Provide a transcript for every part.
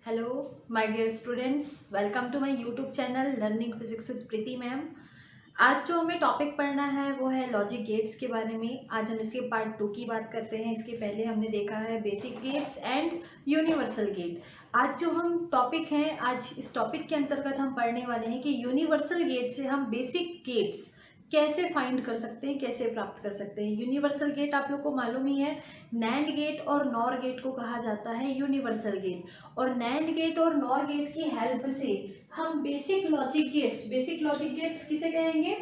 Hello my dear students, welcome to my YouTube channel learning physics with Preeti ma'am. आज जो हमें topic पढ़ना है वो है लॉजिक गेट्स के बारे में। आज हम इसके पार्ट 2 की बात करते हैं। इसके पहले हमने देखा है basic gates and universal gate. आज जो हम टॉपिक हैं, आज इस टॉपिक के अंतर्गत हम पढ़ने वाले हैं कि यूनिवर्सल गेट से हम बेसिक गेट्स कैसे फाइंड कर सकते हैं, कैसे प्राप्त कर सकते हैं। यूनिवर्सल गेट आप लोग को मालूम ही है, नैंड गेट और नॉर गेट को कहा जाता है यूनिवर्सल गेट। और नैंड गेट और नॉर गेट की हेल्प से हम बेसिक लॉजिक गेट्स किसे कहेंगे?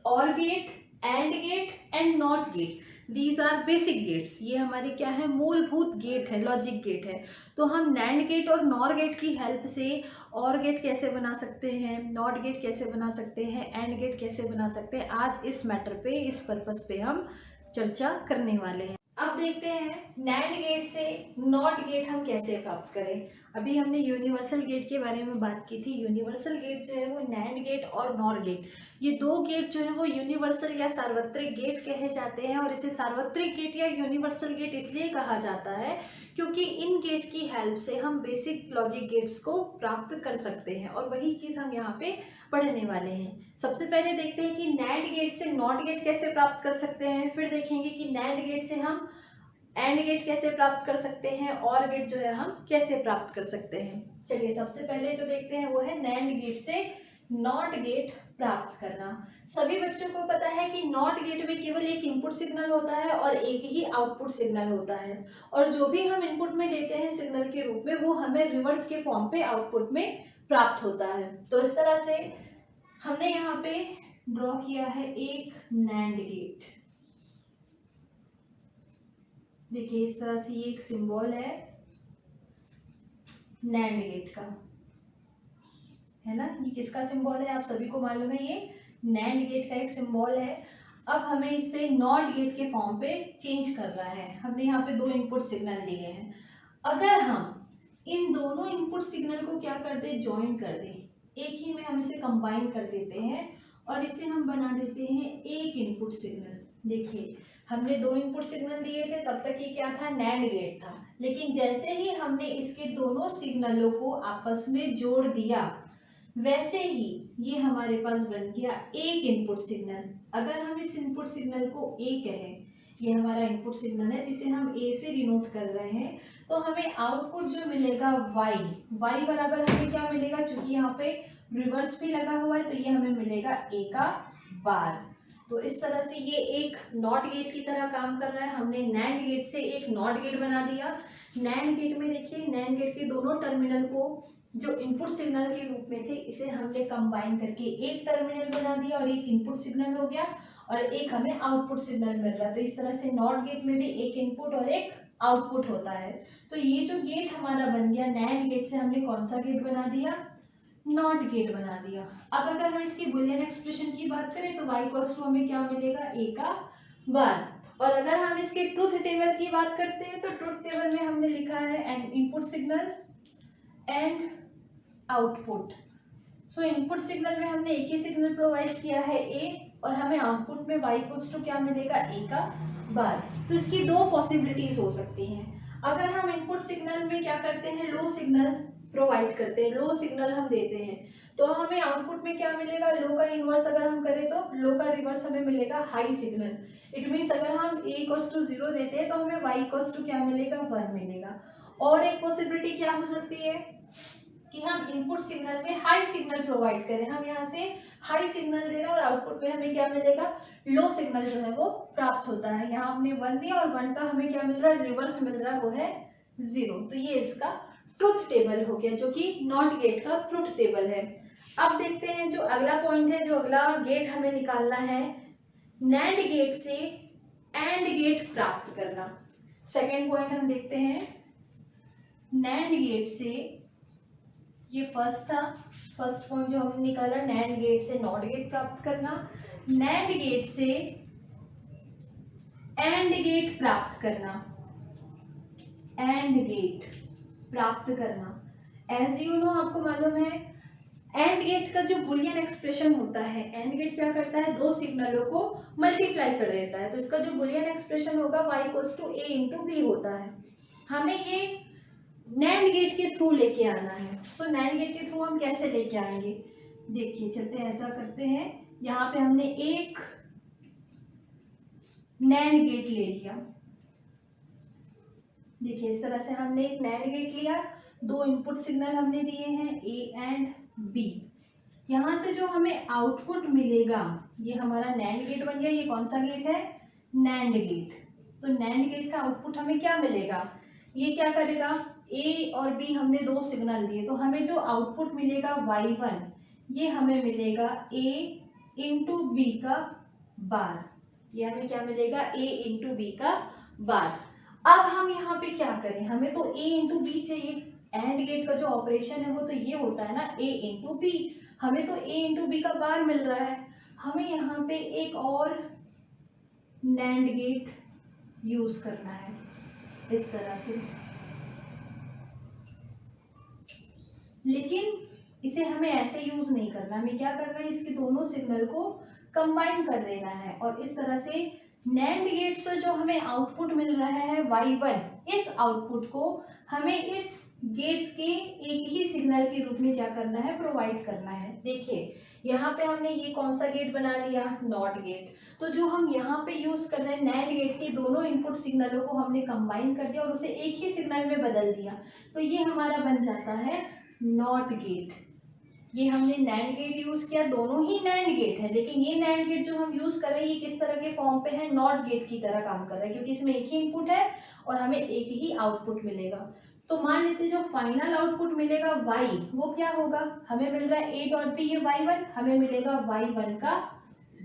OR gate, AND gate and NOT gate, these are basic gates. ये हमारे क्या है? मूलभूत गेट है, लॉजिक गेट है। तो हम नैंड गेट और नॉर गेट की हेल्प से और गेट कैसे बना सकते हैं, नॉट गेट कैसे बना सकते हैं, एंड गेट कैसे बना सकते हैं, आज इस मैटर पे, इस पर्पस पे हम चर्चा करने वाले हैं। अब देखते हैं नैंड गेट से नॉट गेट हम कैसे प्राप्त करें। अभी हमने यूनिवर्सल गेट के बारे में बात की थी। यूनिवर्सल गेट जो है वो नैंड गेट और नॉर गेट, ये दो गेट जो है वो यूनिवर्सल या सार्वत्रिक गेट कहे जाते हैं। और इसे सार्वत्रिक गेट या यूनिवर्सल गेट इसलिए कहा जाता है क्योंकि इन गेट की हेल्प से हम बेसिक लॉजिक गेट्स को प्राप्त कर सकते हैं, और वही चीज हम यहाँ पे पढ़ने वाले हैं। सबसे पहले देखते हैं कि नैंड गेट से नॉट गेट कैसे प्राप्त कर सकते हैं, फिर देखेंगे कि नैंड गेट से हम एंड गेट कैसे प्राप्त कर सकते हैं, और गेट जो है हम कैसे प्राप्त कर सकते हैं। चलिए सबसे पहले जो देखते हैं वो है नैंड गेट से नॉट गेट प्राप्त करना। सभी बच्चों को पता है कि नॉट गेट में केवल एक इनपुट सिग्नल होता है और एक ही आउटपुट सिग्नल होता है, और जो भी हम इनपुट में देते हैं सिग्नल के रूप में वो हमें रिवर्स के फॉर्म पे आउटपुट में प्राप्त होता है। तो इस तरह से हमने यहाँ पे ड्रॉ किया है एक नैंड गेट। देखिए इस तरह से ये एक सिंबल है नैंड गेट का, है ना। ये किसका सिंबल है आप सभी को मालूम है, ये नैंड गेट का एक सिंबल है। अब हमें इससे नॉट गेट के फॉर्म पे चेंज कर रहा है। हमने यहाँ पे दो इनपुट सिग्नल लिए हैं। अगर हम इन दोनों इनपुट सिग्नल को क्या कर दे, ज्वाइन कर दे, एक ही में हम इसे कंबाइन कर देते हैं और इसे हम बना देते हैं एक इनपुट सिग्नल। देखिए हमने दो इनपुट सिग्नल दिए थे, तब तक ये क्या था? नैंड गेट था। लेकिन जैसे ही हमने इसके दोनों सिग्नलों को आपस में जोड़ दिया, वैसे ही ये हमारे पास बन गया एक इनपुट सिग्नल। अगर हम इस इनपुट सिग्नल को ए कहें, ये हमारा इनपुट सिग्नल है जिसे हम ए से डिनोट कर रहे हैं, तो हमें आउटपुट जो मिलेगा y बराबर हमें क्या मिलेगा? चूंकि यहाँ पे रिवर्स भी लगा हुआ है तो ये हमें मिलेगा a का बार। तो इस तरह से ये एक नॉट गेट की तरह काम कर रहा है। हमने नैंड गेट से एक नॉट गेट बना दिया। नैंड गेट में देखिए, नैंड गेट के दोनों टर्मिनल को जो इनपुट सिग्नल के रूप में थे इसे हमने कंबाइन करके एक टर्मिनल बना दिया और एक इनपुट सिग्नल हो गया, और एक हमें आउटपुट सिग्नल मिल रहा है। तो इस तरह से नॉट गेट में भी एक इनपुट और एक आउटपुट होता है। तो ये जो गेट हमारा बन गया, नैंड गेट से हमने कौन सा गेट बना दिया? नॉट गेट बना दिया। अब अगर हम इसकी बुलियन एक्सप्रेशन की बात करें तो y इक्वल्स टू हमें क्या मिलेगा? a का बार। और अगर हम इसके ट्रूथ टेबल की बात करते हैं तो ट्रूथ टेबल में हमने लिखा है and input signal and output. So input signal में हमने एक ही सिग्नल प्रोवाइड किया है a, और हमें आउटपुट में y इक्वल्स टू क्या मिलेगा? a का बार। तो इसकी दो पॉसिबिलिटीज हो सकती हैं। अगर हम इनपुट सिग्नल में क्या करते हैं, लो सिग्नल प्रोवाइड करते हैं, लो सिग्नल हम देते हैं, तो हमें आउटपुट में क्या मिलेगा? लो का इनवर्स अगर हम करें तो लो का रिवर्स हमें मिलेगा हाई सिग्नल। इट मीन्स अगर हम a इक्वल्स टू 0 देते हैं तो हमें y इक्वल्स टू क्या मिलेगा? 1 मिलेगा। और एक पॉसिबिलिटी क्या हो सकती है कि हम इनपुट सिग्नल में हाई सिग्नल प्रोवाइड करें। हम यहाँ से हाई सिग्नल दे रहे हैं और आउटपुट में हमें क्या मिलेगा? लो सिग्नल जो है वो प्राप्त होता है। यहाँ हमने 1 दिया और 1 का हमें क्या मिल रहा है? रिवर्स मिल रहा है, वो है 0। तो ये इसका ट्रुथ टेबल हो गया, जो कि नॉट गेट का ट्रुथ टेबल है। अब देखते हैं जो अगला पॉइंट है, जो अगला गेट हमें निकालना है, नैंड गेट से एंड गेट प्राप्त करना। सेकेंड पॉइंट हम देखते हैं, नैंड गेट से, ये फर्स्ट था, फर्स्ट पॉइंट जो हमने निकाला, नैंड गेट से नॉट गेट प्राप्त करना, नैंड गेट से एंड गेट प्राप्त करना, एंड गेट प्राप्त करना। एज यू नो, आपको मालूम है एंड गेट का जो बुलियन एक्सप्रेशन होता है, एंड गेट क्या करता है? दो सिग्नलों को मल्टीप्लाई कर देता है। तो इसका जो बुलियन एक्सप्रेशन होगा y equals to a into B होता है। हमें ये नैंड गेट के थ्रू लेके आना है। सो नैंड गेट के थ्रू हम कैसे लेके आएंगे, देखिए चलते हैं, ऐसा करते हैं, यहाँ पे हमने एक नैंड गेट ले लिया। देखिए इस तरह से हमने एक नैंड गेट लिया, दो इनपुट सिग्नल हमने दिए हैं ए एंड बी। यहाँ से जो हमें आउटपुट मिलेगा, ये हमारा नैंड गेट बन गया। ये कौन सा गेट है, नैंड गेट। तो नैंड गेट का आउटपुट हमें क्या मिलेगा, ये क्या करेगा, ए और बी हमने दो सिग्नल दिए, तो हमें जो आउटपुट मिलेगा y1, ये हमें मिलेगा a इंटू बी का बार। ये हमें क्या मिलेगा, a इंटू बी का बार। अब हम यहाँ पे क्या करें, हमें तो a इंटू बी चाहिए। एंड गेट का जो ऑपरेशन है वो तो ये होता है ना, a इंटू बी। हमें तो a इंटू बी का बार मिल रहा है, हमें यहाँ पे एक और नैंड गेट यूज करना है इस तरह से। लेकिन इसे हमें ऐसे यूज नहीं करना, हमें क्या करना है, इसके दोनों सिग्नल को कंबाइन कर देना है। और इस तरह से नैंड गेट से जो हमें आउटपुट मिल रहा है y1, इस आउटपुट को हमें इस गेट के एक ही सिग्नल के रूप में क्या करना है, प्रोवाइड करना है। देखिए यहाँ पे हमने ये कौन सा गेट बना लिया, नॉट गेट। तो जो हम यहाँ पे यूज कर रहे हैं, नैंड गेट के दोनों इनपुट सिग्नलों को हमने कंबाइन कर दिया और उसे एक ही सिग्नल में बदल दिया, तो ये हमारा बन जाता है नॉट गेट। ये हमने नैंड गेट यूज किया, दोनों ही नैंड गेट है, लेकिन ये नैंड गेट जो हम यूज कर रहे हैं ये किस तरह के फॉर्म पे है, नॉट गेट की तरह काम कर रहा है, क्योंकि इसमें एक ही इनपुट है और हमें एक ही आउटपुट मिलेगा। तो मान लेते हैं जो फाइनल आउटपुट मिलेगा y, वो क्या होगा, हमें मिल रहा है a डॉट बी, ये y1, हमें मिलेगा y1 का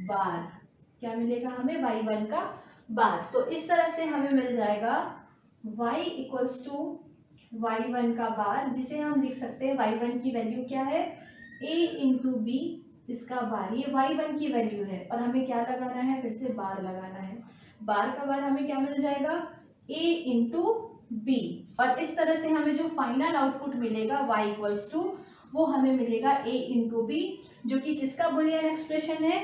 बार। क्या मिलेगा हमें, y1 का बार। तो इस तरह से हमें मिल जाएगा y इक्वल्स टू y1 का बार, जिसे हम लिख सकते हैं y1 की वैल्यू क्या है, a इंटू बी इसका बार। ये y1 की वैल्यू है और हमें क्या लगाना है, फिर से बार लगाना है। बार का बार हमें क्या मिल जाएगा, a इंटू बी। और इस तरह से हमें जो फाइनल आउटपुट मिलेगा y इक्वल्स टू, वो हमें मिलेगा a इंटू बी, जो कि किसका बुलियन एक्सप्रेशन है,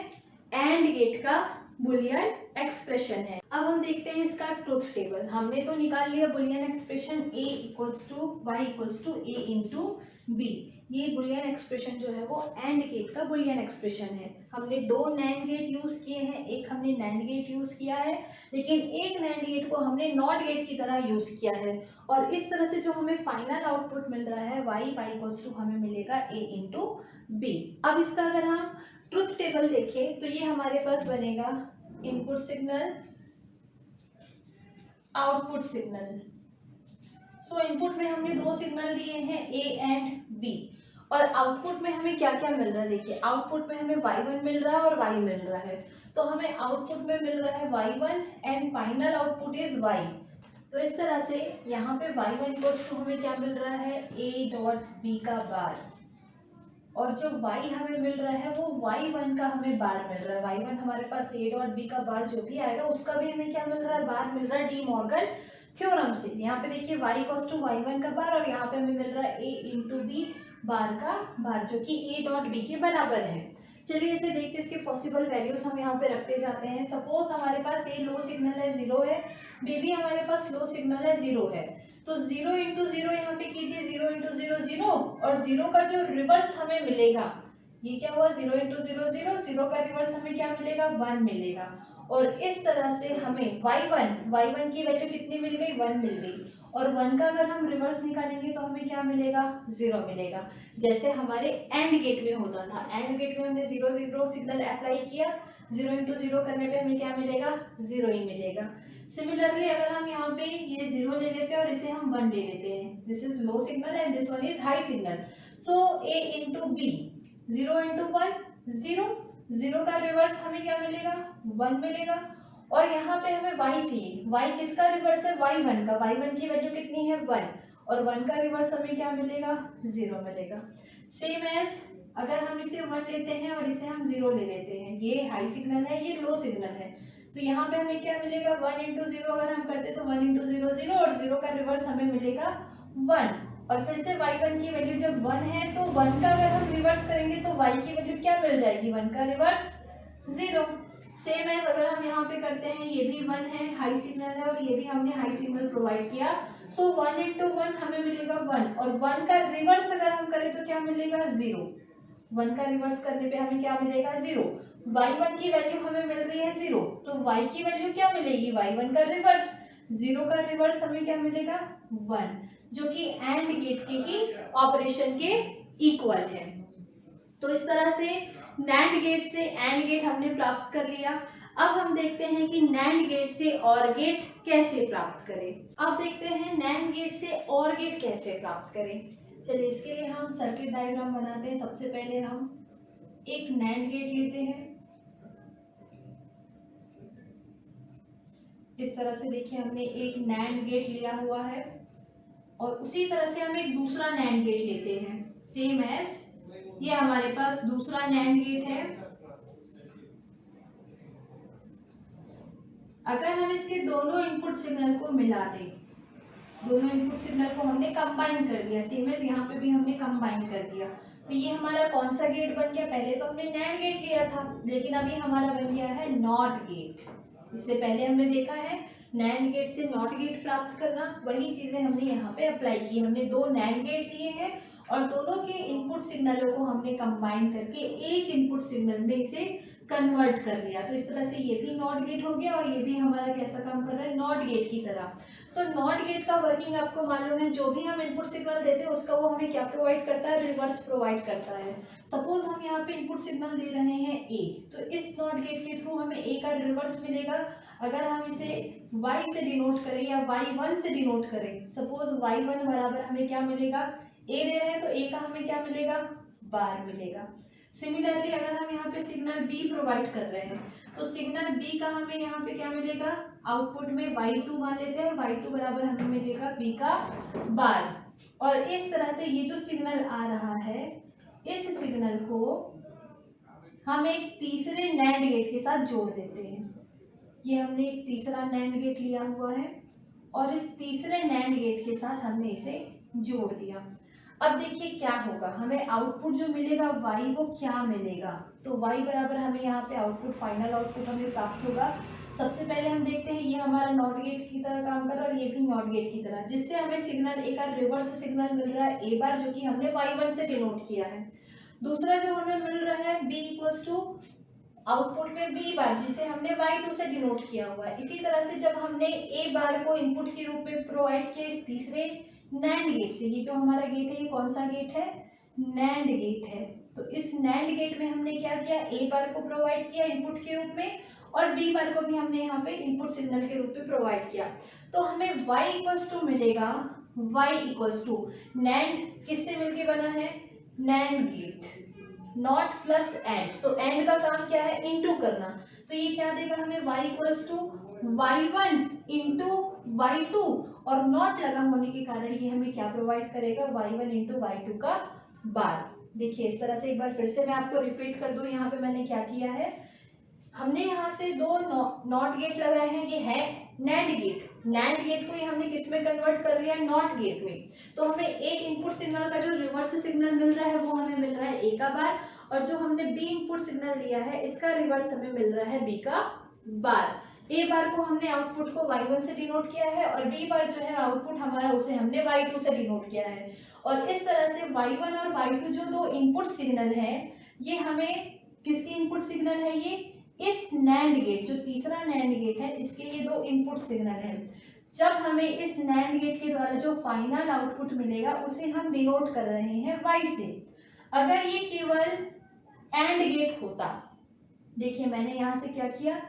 एंड गेट का बुलियन एक्सप्रेशन है। अब हम देखते हैं इसका ट्रुथ टेबल। हमने तो निकाल लिया Boolean expression a equals to y equals to a into B. ये बुलियन एक्सप्रेशन जो है वो एंड गेट का बुलियन एक्सप्रेशन है। हमने दो नैंड गेट यूज किए हैं, एक हमने नैंड गेट यूज किया है, लेकिन एक नैंड गेट को हमने नॉट गेट की तरह यूज किया है। और इस तरह से जो हमें फाइनल आउटपुट मिल रहा है y इक्वल्स टू, हमें मिलेगा a इंटू बी। अब इसका अगर हम ट्रुथ टेबल देखें तो ये हमारे पास बनेगा इनपुट सिग्नल, आउटपुट सिग्नल। सो इनपुट में हमने दो सिग्नल दिए हैं a एंड b, और आउटपुट में हमें क्या क्या मिल रहा है, देखिए आउटपुट में हमें y1 मिल रहा है और y मिल रहा है। तो हमें आउटपुट में मिल रहा है y1 and final output is y। तो इस तरह से यहाँ पे y1 इक्वल्स टू हमें क्या मिल रहा है, a डॉट b का बार, और जो y हमें मिल रहा है वो y1 का हमें बार मिल रहा है। y1 हमारे पास a डॉट b का बार जो भी आएगा उसका भी हमें क्या मिल रहा है, बार मिल रहा है डी मॉर्गन थ्योरम से। यहाँ पे देखिए y इक्वल्स टू y1 का बार, और यहाँ पे हमें मिल रहा है a इंटू बी बार का बार, जो कि a डॉट b के बराबर है। चलिए इसे देखते, इसके पॉसिबल वैल्यूज हम यहाँ पे रखते जाते हैं। सपोज हमारे पास a लो सिग्नल है 0 है, b भी हमारे पास लो सिग्नल है 0 है, तो 0 इंटू 0 यहाँ पे कीजिए, 0 इंटू 0 0, और 0 का जो रिवर्स हमें मिलेगा, ये क्या हुआ, 0 इंटू 0 0, 0 का रिवर्स हमें क्या मिलेगा, 1 मिलेगा। और इस तरह से हमें y1 की वैल्यू कितनी मिल गई, 1 मिल गई, और 1 का अगर हम रिवर्स निकालेंगे तो हमें क्या मिलेगा, 0 मिलेगा, जैसे हमारे एंड गेट में होता था। एंड गेट में हमने 0 0 सिग्नल अप्लाई किया, 0 इंटू 0 करने पे हमें क्या मिलेगा, 0 ही मिलेगा। सिमिलरली अगर हम यहाँ पे ये 0 ले लेते हैं और इसे हम 1 ले लेते हैं, this is low signal and this one is high signal. So a into B, 0 into 1 0, 0 का रिवर्स हमें क्या मिलेगा, 1 मिलेगा, और यहाँ पे हमें y चाहिए। y किसका रिवर्स है, y1 का। y1 की वैल्यू कितनी है, 1, और 1 का रिवर्स हमें क्या मिलेगा, 0 मिलेगा। सेम एज अगर हम इसे 1 लेते हैं और इसे हम 0 ले लेते हैं, ये हाई सिग्नल है, ये लो सिग्नल है, तो यहाँ पे हमें क्या मिलेगा, 1 इंटू 0 अगर हम करते तो 1 इंटू 0 0, और 0 का रिवर्स हमें मिलेगा 1। और फिर से y1 की वैल्यू जब 1 है तो 1 का अगर हम रिवर्स करेंगे तो y की वैल्यू क्या मिल जाएगी, 1 का रिवर्स 0। सेम एज अगर हम यहाँ पे करते हैं, ये भी 1 है, हाई सिग्नल है, और ये भी हमने हाई सिग्नल प्रोवाइड किया, सो 1 इंटू 1 हमें मिलेगा 1, और 1 का रिवर्स अगर हम करें तो क्या मिलेगा 0। 1 का रिवर्स करने पे हमें क्या मिलेगा 0। y1 की वैल्यू हमें मिल रही है 0, तो y की वैल्यू क्या मिलेगी, y1 का रिवर्स, 0 का रिवर्स हमें क्या मिलेगा 1, जो कि एंड गेट के ही ऑपरेशन के इक्वल है। तो इस तरह से नैंड गेट से एंड गेट हमने प्राप्त कर लिया। अब हम देखते हैं कि नैंड गेट से और गेट कैसे प्राप्त करें। अब देखते हैं नैंड गेट से और गेट कैसे प्राप्त करें। चलिए इसके लिए हम सर्किट डायग्राम बनाते हैं। सबसे पहले हम एक नैंड गेट लेते हैं, इस तरह से देखिए हमने एक नैंड गेट लिया हुआ है, और उसी तरह से हम एक दूसरा नैंड गेट लेते हैं, सेम एज ये हमारे पास दूसरा नैंड गेट है। अगर हम इसके दोनों इनपुट सिग्नल को मिला दें, दोनों इनपुट सिग्नल को हमने कंबाइन कर दिया, सेम एज यहाँ पे भी हमने कंबाइन कर दिया, तो ये हमारा कौन सा गेट बन गया, पहले तो हमने नैंड गेट लिया था, लेकिन अभी हमारा बन गया है नॉट गेट। इससे पहले हमने देखा है नैंड गेट से नॉट गेट प्राप्त करना, वही चीजें हमने यहाँ पे अप्लाई की। हमने दो नैंड गेट लिए हैं और दोनों के इनपुट सिग्नलों को हमने कंबाइन करके एक इनपुट सिग्नल में इसे कन्वर्ट कर लिया, तो इस तरह से ये भी नॉट गेट हो गया, और ये भी हमारा कैसा काम कर रहा है, नॉट गेट की तरह। तो नॉट गेट का वर्किंग आपको मालूम है, जो भी हम इनपुट सिग्नल देते हैं उसका वो हमें क्या प्रोवाइड करता है, रिवर्स प्रोवाइड करता है। सपोज हम यहाँ पे इनपुट सिग्नल दे रहे हैं ए, तो इस नॉट गेट के थ्रू हमें ए का रिवर्स मिलेगा। अगर हम इसे y से डिनोट करें या y1 से डिनोट करें, सपोज y1 बराबर हमें क्या मिलेगा, a दे रहे हैं तो a का हमें क्या मिलेगा, बार मिलेगा। सिमिलरली अगर हम यहाँ पे सिग्नल b प्रोवाइड कर रहे हैं, तो सिग्नल b का हमें यहाँ पे क्या मिलेगा, आउटपुट में y2 मान लेते हैं, y2 बराबर हमें मिलेगा b का बार। और इस तरह से ये जो सिग्नल आ रहा है, इस सिग्नल को हम एक तीसरे नैंड गेट के साथ जोड़ देते हैं। ये हमने एक तीसरा नैंड गेट लिया हुआ है, और इस तीसरे नैंड गेट के साथ हमने इसे जोड़ दिया। अब देखिए क्या होगा, हमें आउटपुट जो मिलेगा y वो क्या मिलेगा, तो y बराबर हमें यहाँ पे आउटपुट, फाइनल आउटपुट हमें प्राप्त होगा। सबसे पहले हम देखते हैं ये हमारा नॉट गेट की तरह काम कर रहा है और ये भी नॉट गेट की तरह, जिससे हमें सिग्नल एक रिवर्स सिग्नल मिल रहा है a बार, जो कि हमने y1 से डिनोट किया है। दूसरा जो हमें मिल रहा है b इक्वल्स टू आउटपुट में b बार, जिसे हमने y2 से डिनोट किया हुआ है। इसी तरह से जब हमने a बार को इनपुट के रूप में प्रोवाइड किया इस तीसरे नैंड गेट से, ये जो हमारा गेट है ये कौन सा गेट है, नैंड गेट है, तो इस नैंड गेट में हमने क्या किया, a बार को प्रोवाइड किया इनपुट के रूप में, और b बार को भी हमने यहाँ पे इनपुट सिग्नल के रूप में प्रोवाइड किया। तो हमें y इक्वल्स टू मिलेगा, y इक्वल्स टू नैंड किससे मिलके बना है, NAND gate, NOT plus AND, तो एंड का काम क्या है, इनटू करना, तो ये क्या देगा हमें y equals to y1 into y2, और नॉट लगा होने के कारण ये हमें क्या प्रोवाइड करेगा, y1 इंटू y2 का बार। देखिए इस तरह से एक बार फिर से मैं आपको रिपीट कर दूं, यहाँ पे मैंने क्या किया है, हमने यहाँ से दो नॉट गेट लगाए हैं, ये है नैंड गेट, नैंड गेट को ही हमने किस में कन्वर्ट कर लिया, नॉट गेट में। तो हमें एक इनपुट सिग्नल का जो रिवर्स सिग्नल मिल रहा है वो हमें मिल रहा है a का बार, और जो हमने b इनपुट सिग्नल लिया है इसका रिवर्स हमें मिल रहा है b का बार। a बार को हमने आउटपुट को y1 से डिनोट किया है, और b बार जो है आउटपुट हमारा उसे हमने y2 से डिनोट किया है। और इस तरह से y1 और y2 जो दो इनपुट सिग्नल है, ये हमें किसकी इनपुट सिग्नल है, ये इस नैंड गेट, जो तीसरा नैंड गेट है इसके ये दो इनपुट सिग्नल है। जब हमें इस नैंड गेट के द्वारा जो फाइनल आउटपुट मिलेगा उसे हम डिनोट कर रहे हैं y से। अगर ये केवल एंड गेट होता, देखिए मैंने यहाँ से क्या किया,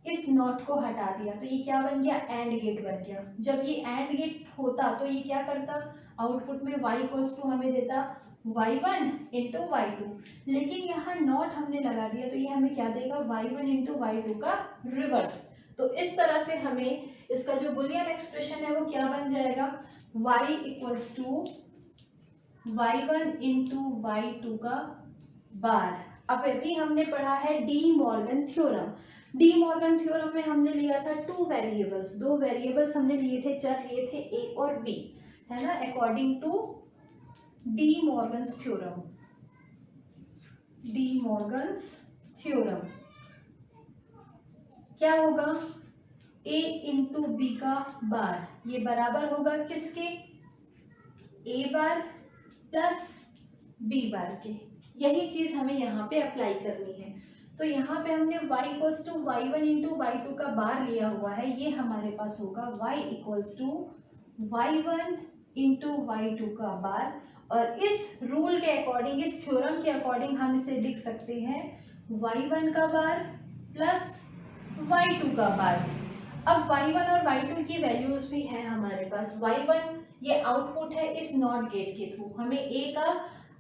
इस नॉट को हटा दिया, तो ये क्या बन गया, एंड गेट बन गया। जब ये एंड गेट होता तो ये क्या करता, आउटपुट में y इक्वल्स टू हमें देता y1 इंटू y2, लेकिन यहाँ नॉट हमने लगा दिया तो ये हमें क्या देगा, y1 इंटू y2 का रिवर्स। तो इस तरह से हमें इसका जो बुलियन एक्सप्रेशन है वो क्या बन जाएगा, y equals to y1 into y2 का बार। अब अभी हमने पढ़ा है De Morgan theorem. De Morgan theorem में हमने लिया था टू वेरिएबल्स, दो वेरिएबल्स हमने लिए थे, चर लिए थे a और b, है ना, according to De Morgan's theorem, De Morgan's theorem. क्या होगा, a इंटू बी का बार, ये बराबर होगा किसके, a बार प्लस b बार के। यही चीज हमें यहाँ पे अप्लाई करनी है। तो यहाँ पे हमने y equals to y one into y two का बार लिया हुआ है, ये हमारे पास होगा y equals to y one into y two का बार। और इस रूल के अकॉर्डिंग, इस थ्योरम के अकॉर्डिंग हम इसे लिख सकते हैं y1 का बार प्लस y2 का बार। अब y1 और y2 की वैल्यूज भी हैं हमारे पास। y1 ये आउटपुट है इस नॉट गेट के थ्रू, हमें a का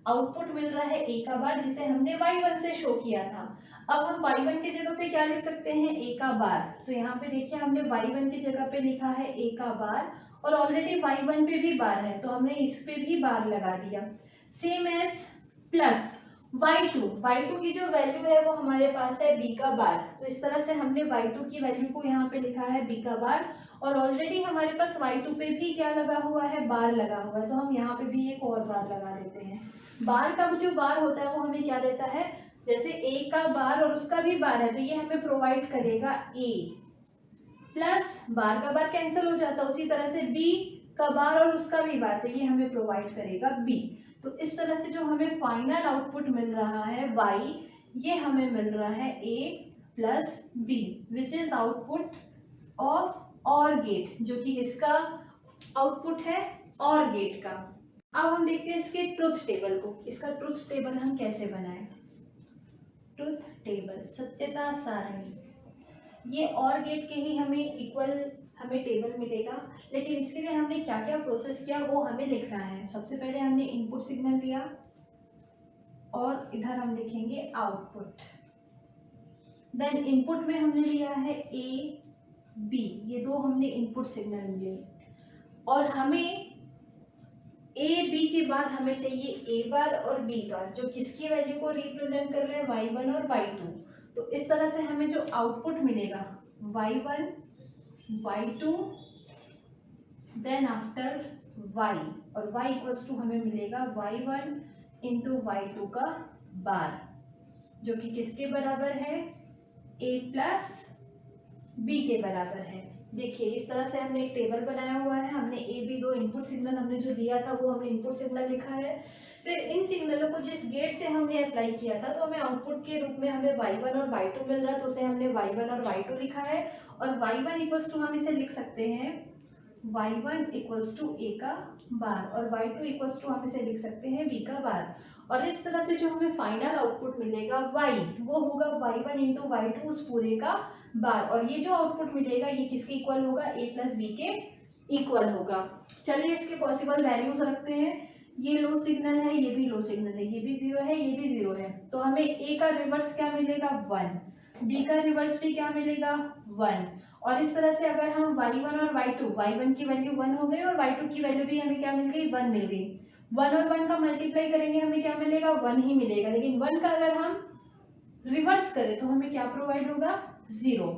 आउटपुट मिल रहा है a का बार, जिसे हमने y1 से शो किया था। अब हम y1 की जगह पे क्या लिख सकते हैं, a का बार। तो यहाँ पे देखिए हमने y1 की जगह पे लिखा है a का बार, और ऑलरेडी y1 पे भी बार है तो हमने इस पे भी बार लगा दिया। सेम एज प्लस y2 की जो वैल्यू है वो हमारे पास है b का बार, तो इस तरह से हमने y2 की वैल्यू को यहाँ पे लिखा है b का बार, और ऑलरेडी हमारे पास y2 पे भी क्या लगा हुआ है, बार लगा हुआ है, तो हम यहाँ पे भी एक और बार लगा देते हैं। बार का जो बार होता है वो हमें क्या देता है, जैसे a का बार और उसका भी बार है तो ये हमें प्रोवाइड करेगा a, प्लस बार का बार कैंसिल हो जाता है, उसी तरह से b का बार और उसका भी बार, तो ये हमें प्रोवाइड करेगा b। तो इस तरह से जो हमें फाइनल आउटपुट मिल रहा है y, ये हमें मिल रहा है a plus b, which is output of और गेट, जो कि इसका आउटपुट है और गेट का। अब हम देखते हैं इसके ट्रुथ टेबल को। इसका ट्रुथ टेबल हम कैसे बनाएं, ट्रुथ टेबल, सत्यता सारणी। ये और गेट के ही हमें इक्वल हमें टेबल मिलेगा, लेकिन इसके लिए हमने क्या क्या प्रोसेस किया वो हमें लिखना है। सबसे पहले हमने इनपुट सिग्नल लिया और इधर हम लिखेंगे आउटपुट। देन इनपुट में हमने लिया है ए बी, ये दो हमने इनपुट सिग्नल लिए, और हमें ए बी के बाद हमें चाहिए ए बार और बी बार, जो किसकी वैल्यू को रिप्रेजेंट कर रहे हैं, y1 और y2। तो इस तरह से हमें जो आउटपुट मिलेगा y1 y2 then after y, और y इक्वल्स टू हमें मिलेगा y1 इंटू y2 का बार, जो कि किसके बराबर है, a प्लस b के बराबर है। देखिए इस तरह से हमने एक टेबल बनाया हुआ है, हमने ए बी दो इनपुट सिग्नल हमने जो दिया था वो हमने इनपुट सिग्नल लिखा है। फिर इन सिग्नलों को जिस गेट से हमने अप्लाई किया था तो हमें आउटपुट के रूप में हमें y1 और y2 मिल रहा है, तो उसे हमने y1 और y2 लिखा है। और y1 इक्वल्स टू हम इसे लिख सकते हैं y1 इक्वल्स टू a का बार, और y2 इक्वल्स टू हम इसे लिख सकते हैं b का बार। और इस तरह से जो हमें फाइनल आउटपुट मिलेगा y, वो होगा y1 इंटू y2 उस पूरे का बार, और ये जो आउटपुट मिलेगा ये किसके इक्वल होगा, a प्लस बी के इक्वल होगा। चलिए इसके पॉसिबल वैल्यूज रखते हैं। ये लो सिग्नल है, ये भी लो सिग्नल है, ये भी जीरो है, ये भी जीरो है, तो हमें a का रिवर्स क्या मिलेगा 1, b का रिवर्स भी क्या मिलेगा 1। और इस तरह से अगर हम y1 और y1 की वैल्यू 1 हो गई और y2 की वैल्यू भी हमें क्या मिल गई 1 मिल गई। 1 और 1 का मल्टीप्लाई करेंगे हमें क्या मिलेगा 1 ही मिलेगा, लेकिन 1 का अगर हम रिवर्स करें तो हमें क्या प्रोवाइड होगा 0।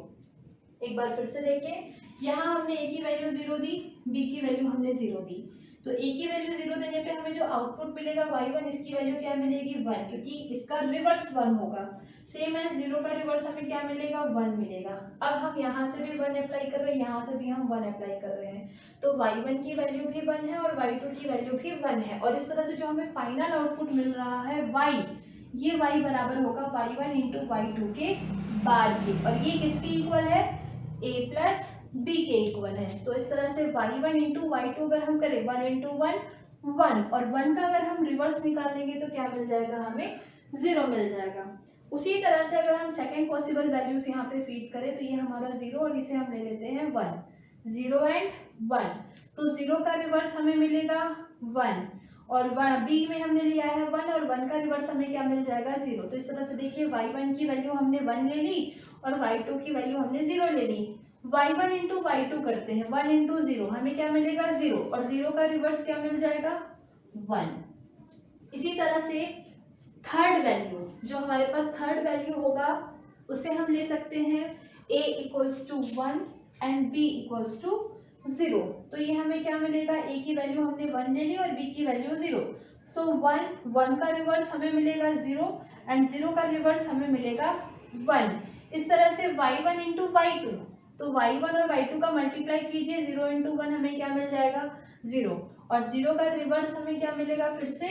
एक बार फिर से देखें, यहाँ हमने a की वैल्यू 0 दी, b की वैल्यू हमने 0 दी, तो a की वैल्यू 0 देने पे हमें जो आउटपुट मिलेगा y1, इसकी वैल्यू क्या मिलेगी 1, क्योंकि इसका रिवर्स 1 होगा। सेम एज 0 का रिवर्स हमें क्या मिलेगा 1 मिलेगा। अब हम यहाँ से भी 1 अप्लाई कर रहे हैं, यहाँ से भी हम 1 अप्लाई कर रहे हैं, तो y1 की वैल्यू भी 1 है और y2 की वैल्यू भी 1 है। और इस तरह से जो हमें फाइनल आउटपुट मिल रहा है y, ये y बराबर होगा y1 इंटू y2 के बार के, और ये किसके इक्वल है a प्लस b के इक्वल है। तो इस तरह से y1 इंटू y2 अगर हम करें 1 इंटू 1 1, और 1 का अगर हम रिवर्स निकालेंगे तो क्या मिल जाएगा हमें 0 मिल जाएगा। उसी तरह से अगर हम सेकेंड पॉसिबल वैल्यूज यहाँ पे फीड करें तो ये हमारा 0 और इसे हम ले लेते हैं 1, 0 एंड 1, तो 0 का रिवर्स हमें मिलेगा 1, और b में हमने लिया है 1 और 1 का रिवर्स हमें क्या मिल जाएगा 0। तो इस तरह से देखिए y1 की वैल्यू हमने 1 ले ली और y2 की वैल्यू हमने 0 ले ली। y1 इंटू y2 करते हैं, 1 इंटू 0 हमें क्या मिलेगा 0, और 0 का रिवर्स क्या मिल जाएगा 1। इसी तरह से थर्ड वैल्यू, जो हमारे पास थर्ड वैल्यू होगा उसे हम ले सकते हैं a equals to 1 and b equals to 0। तो ये हमें क्या मिलेगा, a की वैल्यू हमने 1 ले ली और b की वैल्यू 0, सो 1 का रिवर्स हमें मिलेगा 0 एंड 0 का रिवर्स हमें मिलेगा 1। इस तरह से y1 इंटू y2, तो y1 और y2 का मल्टीप्लाई कीजिए, 0 इंटू 1 हमें क्या मिल जाएगा 0, और 0 का रिवर्स हमें क्या मिलेगा फिर से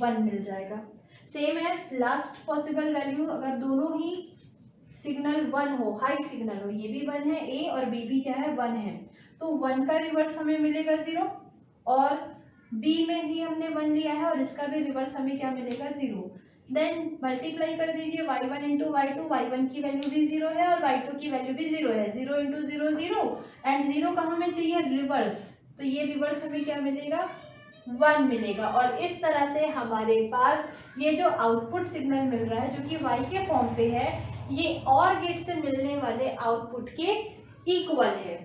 1 मिल जाएगा। Same as last possible value, अगर दोनों ही सिग्नल 1 हो, हाई सिग्नल हो, ये भी 1 है a और b भी क्या है 1 है, तो 1 का रिवर्स हमें मिलेगा 0, और b में भी हमने 1 लिया है और इसका भी रिवर्स हमें क्या मिलेगा 0। देन मल्टीप्लाई कर दीजिए y1 इंटू y2, y1 की वैल्यू भी 0 है और y2 की वैल्यू भी 0 है, 0 इंटू 0 0, एंड 0 का हमें चाहिए रिवर्स, तो ये रिवर्स हमें क्या मिलेगा 1 मिलेगा। और इस तरह से हमारे पास ये जो आउटपुट सिग्नल मिल रहा है जो कि y के फॉर्म पे है, ये और गेट से मिलने वाले आउटपुट के इक्वल है।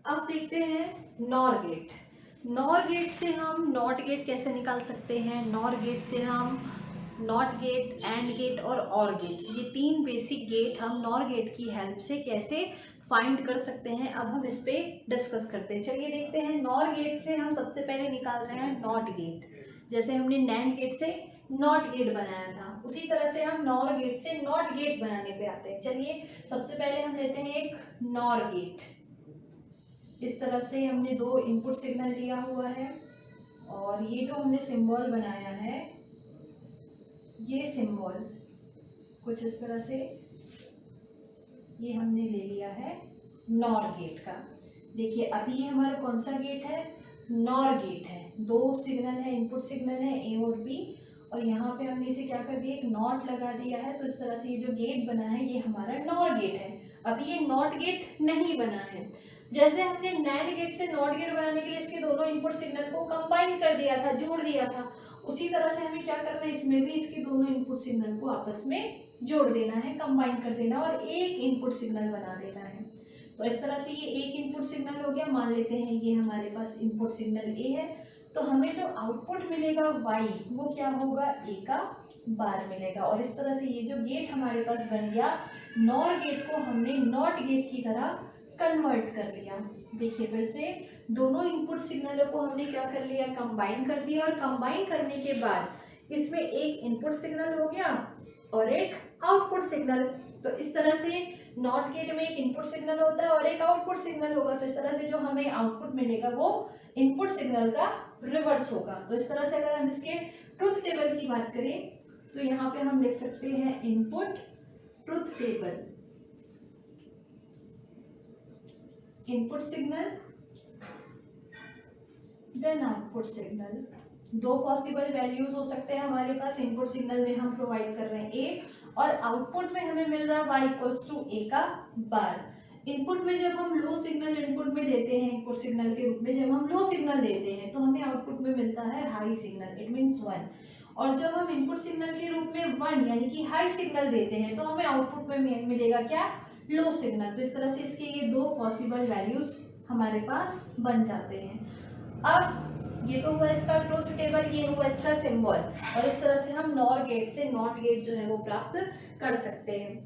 अब देखते हैं नॉर गेट। नॉर गेट से हम नॉट गेट कैसे निकाल सकते हैं। नॉर गेट से हम नॉट गेट, एंड गेट और गेट, ये 3 बेसिक गेट हम नॉर गेट की हेल्प से कैसे फाइंड कर सकते हैं, अब हम इस पे डिस्कस करते हैं। चलिए देखते हैं। नॉर गेट से हम सबसे पहले निकाल रहे हैं नॉट गेट, जैसे हमने नैंड गेट से नॉट गेट बनाया था, उसी तरह से हम नॉर गेट से नॉट गेट बनाने पे आते हैं। चलिए सबसे पहले हम लेते हैं एक नॉर गेट। इस तरह से हमने 2 इनपुट सिग्नल लिया हुआ है, और ये जो हमने सिंबल बनाया है, ये सिंबल कुछ इस तरह से ये हमने ले लिया है नॉर गेट का। देखिए अभी ये हमारा कौन सा गेट है, नॉर गेट है। 2 सिग्नल है, इनपुट सिग्नल है ए और बी, और यहाँ पे हमने इसे क्या कर दिया, एक नॉट लगा दिया है, तो इस तरह से ये जो गेट बना है ये हमारा नॉर गेट है। अभी ये नॉट गेट नहीं बना है। जैसे हमने नैंड गेट से नॉट गेट बनाने के लिए इसके दोनों इनपुट सिग्नल को कंबाइन कर दिया था, जोड़ दिया था, उसी तरह से हमें क्या करना है, इसमें भी इसके दोनों इनपुट सिग्नल को आपस में जोड़ देना है, कंबाइन कर देना और एक इनपुट सिग्नल बना देना है। तो इस तरह से ये एक इनपुट सिग्नल हो गया। मान लेते हैं ये हमारे पास इनपुट सिग्नल ए है, तो हमें जो आउटपुट मिलेगा y वो क्या होगा, a का बार मिलेगा। और इस तरह से ये जो गेट हमारे पास बन गया, नॉर गेट को हमने नॉट गेट की तरह कन्वर्ट कर लिया। देखिए फिर से दोनों इनपुट सिग्नलों को हमने क्या कर लिया, कंबाइन कर दिया, और कंबाइन करने के बाद इसमें एक इनपुट सिग्नल हो गया और एक आउटपुट सिग्नल। तो इस तरह से नॉट गेट में एक इनपुट सिग्नल होता है और एक आउटपुट सिग्नल होगा, तो इस तरह से जो हमें आउटपुट मिलेगा वो इनपुट सिग्नल का रिवर्स होगा। तो इस तरह से अगर हम इसके ट्रुथ टेबल की बात करें तो यहाँ पे हम लिख सकते हैं input truth table, input signal then output signal. 2 possible values हो सकते हैं हमारे पास। इनपुट सिग्नल में हम प्रोवाइड कर रहे हैं ए, और आउटपुट में हमें मिल रहा है y इक्वल्स टू ए का बार। इनपुट में जब हम लो सिग्नल इनपुट में देते हैं, इनपुट सिग्नल के रूप में जब हम लो सिग्नल देते हैं तो हमें आउटपुट में मिलता है हाई सिग्नल, इट मीन्स 1। और जब हम इनपुट सिग्नल के रूप में 1 यानी कि हाई सिग्नल देते हैं तो हमें आउटपुट में मिलेगा क्या, लो सिग्नल। तो इस तरह से इसके ये 2 पॉसिबल वैल्यूज हमारे पास बन जाते हैं। अब ये तो हुआ इसका ट्रुथ टेबल, ये हुआ इसका सिंबल, और इस तरह से हम नॉर गेट से नॉट गेट जो है वो प्राप्त कर सकते हैं।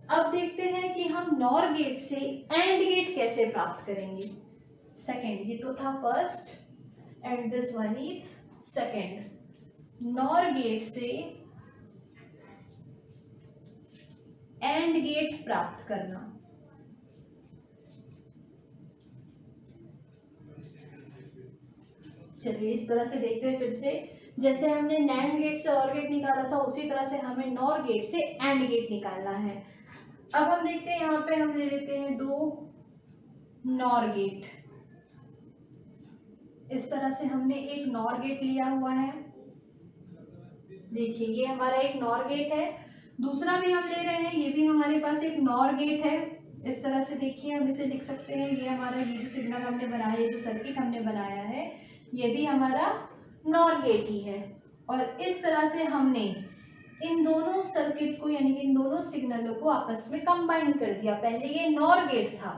अब देखते हैं कि हम नॉर गेट से एंड गेट कैसे प्राप्त करेंगे। सेकंड, ये तो था first and this one is second. NOR gate से एंड गेट प्राप्त करना। चलिए इस तरह से देखते हैं फिर से। जैसे हमने नैंड गेट से और गेट निकाला था उसी तरह से हमें नॉर गेट से एंड गेट निकालना है। अब हम देखते हैं यहाँ पे हम ले लेते हैं 2 नॉर गेट। इस तरह से हमने एक नॉर गेट लिया हुआ है। देखिए ये हमारा एक नॉर गेट है, दूसरा भी हम ले रहे हैं, ये भी हमारे पास एक नॉर गेट है। इस तरह से देखिए हम इसे लिख सकते हैं, ये हमारा ये जो सिग्नल हमने बनाया, ये जो सर्किट हमने बनाया है ये भी हमारा नॉर गेट ही है। और इस तरह से हमने इन दोनों सर्किट को यानी कि इन दोनों सिग्नलों को आपस में कंबाइन कर दिया। पहले ये नॉर गेट था,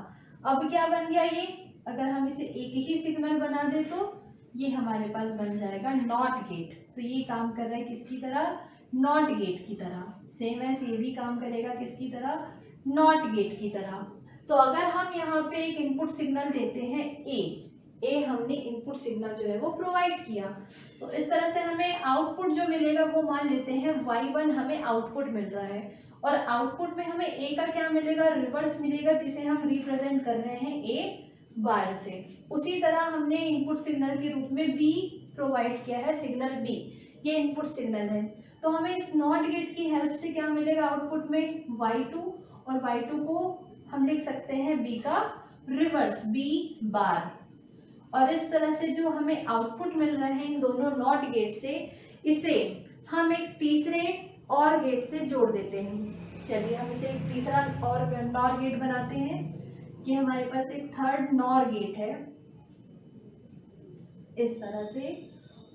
अब क्या बन गया ये, अगर हम इसे एक ही सिग्नल बना दे तो ये हमारे पास बन जाएगा नॉट गेट। तो ये काम कर रहा है किसकी तरह, नॉट गेट की तरह। सेम एज ये भी काम करेगा किसकी तरह, नॉट गेट की तरह। तो अगर हम यहाँ पे एक इनपुट सिग्नल देते हैं ए हमने इनपुट सिग्नल जो है वो प्रोवाइड किया, तो इस तरह से हमें आउटपुट जो मिलेगा वो मान लेते हैं y1 हमें आउटपुट मिल रहा है, और आउटपुट में हमें ए का क्या मिलेगा, रिवर्स मिलेगा, जिसे हम रिप्रेजेंट कर रहे हैं ए बार से। उसी तरह हमने इनपुट सिग्नल के रूप में बी प्रोवाइड किया है, सिग्नल बी, ये इनपुट सिग्नल है। तो हमें इस नॉट गेट की हेल्प से क्या मिलेगा आउटपुट में, y2, और y2 को हम लिख सकते हैं b का रिवर्स, b बार। और इस तरह से जो हमें आउटपुट मिल रहे हैं इन दोनों नॉट गेट से, इसे हम एक तीसरे और गेट से जोड़ देते हैं। चलिए हम इसे एक तीसरा और नॉर गेट बनाते हैं। ये हमारे पास एक थर्ड नॉर गेट है इस तरह से,